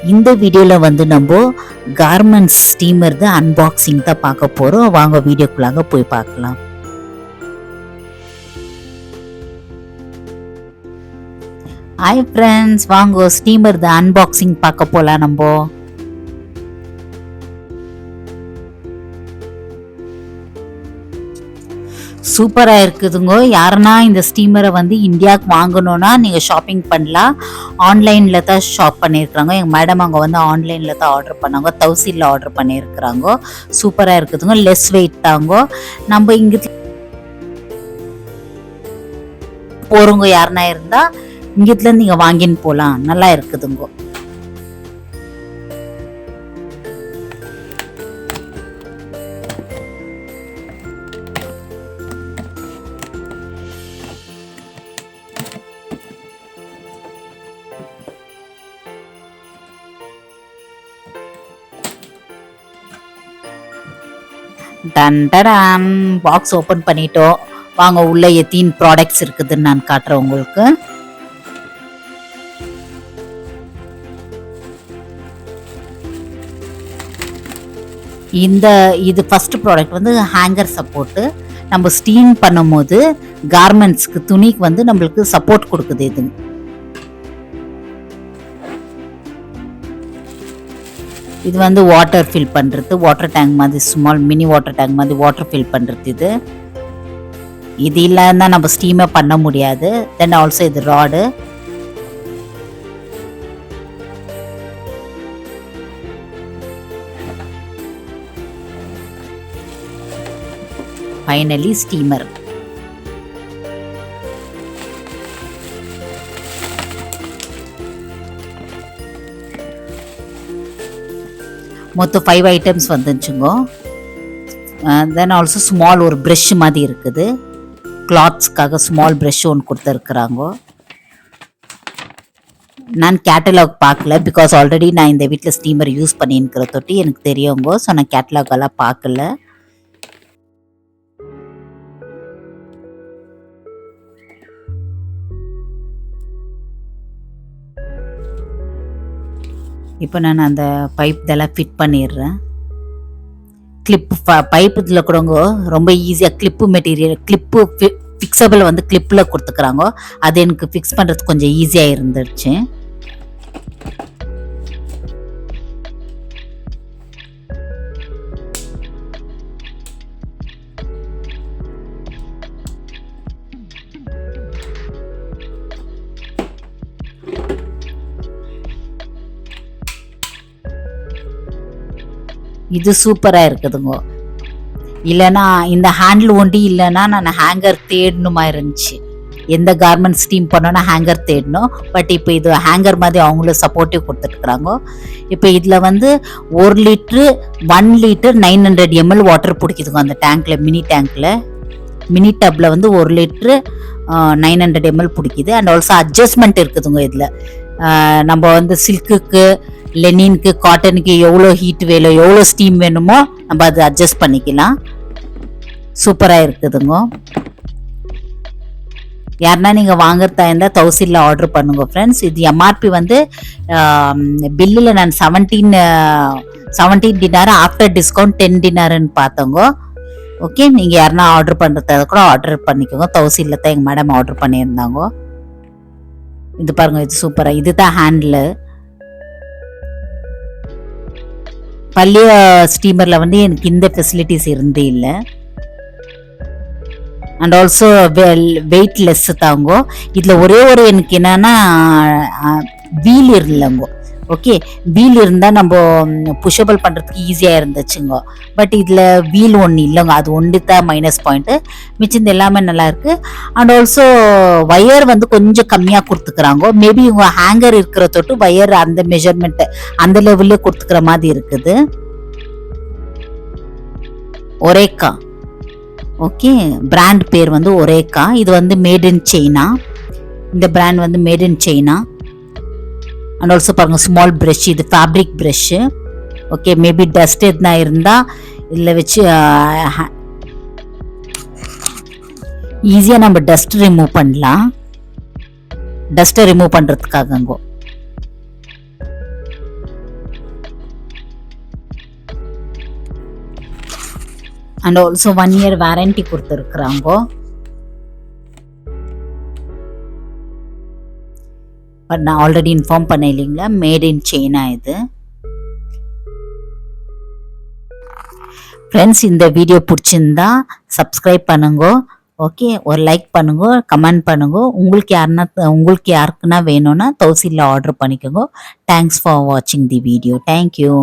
இந்த வீடியோவில் வந்து நம்ம கார்மெண்ட்ஸ் ஸ்டீமர் தான் அன்பாக்சிங் தான் பார்க்க போகிறோம். வாங்க வீடியோக்குள்ளாக போய் பார்க்கலாம். ஹாய் ஃப்ரெண்ட்ஸ், வாங்க ஸ்டீமர் தான் அன்பாக்சிங் பார்க்க போகலாம். நம்ம சூப்பராக இருக்குதுங்க. யாருன்னா இந்த ஸ்டீமரை வந்து இந்தியாவுக்கு வாங்கணுன்னா நீங்கள் ஷாப்பிங் பண்ணலாம். ஆன்லைனில் தான் ஷாப் பண்ணியிருக்கிறாங்க. எங்கள் மேடம் அங்கே வந்து ஆன்லைனில் தான் ஆர்டர் பண்ணாங்க. தௌசியில் ஆர்டர் பண்ணியிருக்கிறாங்க. சூப்பராக இருக்குதுங்க. லெஸ் வெயிட் தாங்க. நம்ம இங்கே போகிறவங்க யாருன்னா இருந்தால் இங்கேருந்து நீங்கள் வாங்கின்னு போகலாம். நல்லா இருக்குதுங்க. டன் பாக்ஸ் ஓப்பன் பண்ணிட்டோம். வாங்க உள்ள எத்தீன் ப்ராடக்ட்ஸ் இருக்குதுன்னு நான் காட்டுறேன் உங்களுக்கு. இது ஃபர்ஸ்ட் ப்ராடக்ட் வந்து ஹேங்கர் சப்போர்ட்டு. நம்ம ஸ்டீம் பண்ணும் போது கார்மெண்ட்ஸ்க்கு துணிக்கு வந்து நம்மளுக்கு சப்போர்ட் கொடுக்குது. இது வந்து வாட்டர் ஃபில் பண்ணுறது, வாட்டர் டேங்க் மாதிரி, ஸ்மால் மினி வாட்டர் டேங்க் மாதிரி வாட்டர் ஃபில் பண்ணுறது. இது இல்லைன்னா நம்ம ஸ்டீமே பண்ண முடியாது. தென் ஆல்சோ இது ராடு. Finally steamer. மொத்தம் 5 ஐட்டம்ஸ் வந்துச்சுங்க. தென் ஆல்சோ ஸ்மால் ஒரு ப்ரஷ் மாதிரி இருக்குது. கிளாத்ஸ்க்காக ஸ்மால் ப்ரஷ் ஒன்று கொடுத்துருக்குறாங்க. நான் கேட்டலாக் பார்க்கல, பிகாஸ் ஆல்ரெடி நான் இந்த வீட்டில் ஸ்டீமர் யூஸ் பண்ணியிருக்கிற தொட்டி எனக்கு தெரியுங்க. ஸோ நான் கேட்டலாக் எல்லாம் பார்க்கல. இப்போ நான் அந்த பைப் இதெல்லாம் ஃபிட் பண்ணிடுறேன். கிளிப்பு பைப் இதில் கூடங்க ரொம்ப ஈஸியாக கிளிப்பு மெட்டீரியல், கிளிப்பு ஃபிக்ஸபிள் வந்து கிளிப்பில் கொடுத்துக்கிறாங்க. அது எனக்கு ஃபிக்ஸ் பண்ணுறதுக்கு கொஞ்சம் ஈஸியாக இருந்துச்சு. இது சூப்பராக இருக்குதுங்க. இல்லைன்னா இந்த ஹேண்டில் ஒண்டி இல்லைன்னா நான் ஹேங்கர் தேடணுமா இருந்துச்சு. எந்த கார்மெண்ட் ஸ்டீம் பண்ணோன்னா ஹேங்கர் தேடணும். பட் இப்போ இது ஹேங்கர் மாதிரி அவங்களும் சப்போர்ட்டிவ் கொடுத்துட்டுருக்குறாங்க. இப்போ இதில் வந்து 1 லிட்ரு 1 லிட்டர் 900 ml வாட்டர் பிடிக்குதுங்க அந்த டேங்க்கில். மினி டேங்க்கில், மினி டப்பில் வந்து 1 லிட்ரு 900 ml பிடிக்குது. அண்ட் ஆல்சோ அட்ஜஸ்ட்மெண்ட் இருக்குதுங்க இதில். நம்ம வந்து சில்க்குக்கு, லெனினுக்கு, காட்டனுக்கு எவ்வளோ ஹீட் வேணும், எவ்வளோ ஸ்டீம் வேணுமோ நம்ம அதை அட்ஜஸ்ட் பண்ணிக்கலாம். சூப்பராக இருக்குதுங்க. யாருன்னா நீங்கள் வாங்குறதா இருந்தால் தௌசியில் ஆர்டர் பண்ணுங்க ஃப்ரெண்ட்ஸ். இது எம்ஆர்பி வந்து பில்லில் நான் 17 டினார், ஆஃப்டர் டிஸ்கவுண்ட் 10 டினார்ன்னு பார்த்தோங்க. ஓகே, நீங்கள் யாருன்னா ஆர்டர் பண்ணுறதா கூட ஆர்டர் பண்ணிக்கோங்க. தௌசியில் தான் எங்கள் மேடம் ஆர்டர் பண்ணியிருந்தாங்க. இது பாருங்க, இது சூப்பராக. இதுதான் ஹேண்டில். பழைய ஸ்டீமரில் வந்து எனக்கு இந்த ஃபெசிலிட்டிஸ் இருந்தே இல்லை. அண்ட் ஆல்சோ வெயிட்லெஸ் தாங்க. இதில் ஒரே ஒரு எனக்கு என்னன்னா வீல் இல்லைங்க. ஓகே, வீல் இருந்தால் நம்ம புஷபிள் பண்ணுறதுக்கு ஈஸியாக இருந்துச்சுங்க. பட் இதில் வீல் ஒன்று இல்லைங்க. அது ஒன்று தான் மைனஸ் பாயிண்ட்டு. மிச்சம் எல்லாமே நல்லாயிருக்கு. அண்ட் ஆல்சோ ஒயர் வந்து கொஞ்சம் கம்மியாக கொடுத்துக்கிறாங்க. மேபி உங்கள் ஹேங்கர் இருக்கிற தொட்டு ஒயர் அந்த மெஷர்மெண்ட்டு அந்த லெவல்லே கொடுத்துக்கிற மாதிரி இருக்குது. ஒரேக்கா. ஓகே, பிராண்ட் பேர் வந்து ஒரேக்கா. இது வந்து மேட் இன் சைனா. இந்த பிராண்ட் வந்து made in China. And also பாருங்கள் ஸ்மால் ப்ரஷ். இது fabric brush. Okay, maybe dust எதுனா இருந்தால் இதில் வச்சு ஈஸியாக நம்ம டஸ்ட் ரிமூவ் பண்ணலாம். டஸ்ட்டை ரிமூவ் பண்ணுறதுக்காகங்கோ. அண்ட் ஆல்சோ 1 இயர் வாரண்டி கொடுத்துருக்குறாங்க. பட் நான் ஆல்ரெடி இன்ஃபார்ம் பண்ண இல்லைங்களா, மேட் இன் சைனா இது. ஃப்ரெண்ட்ஸ், இந்த வீடியோ பிடிச்சிருந்தா சப்ஸ்கிரைப் பண்ணுங்க. ஓகே, ஒரு லைக் பண்ணுங்க, கமெண்ட் பண்ணுங்க. உங்களுக்கு யாருக்குன்னா வேணும்னா தௌசியில் ஆர்டர் பண்ணிக்கோங்க. தேங்க்ஸ் ஃபார் வாட்சிங் தி வீடியோ. தேங்க்யூ.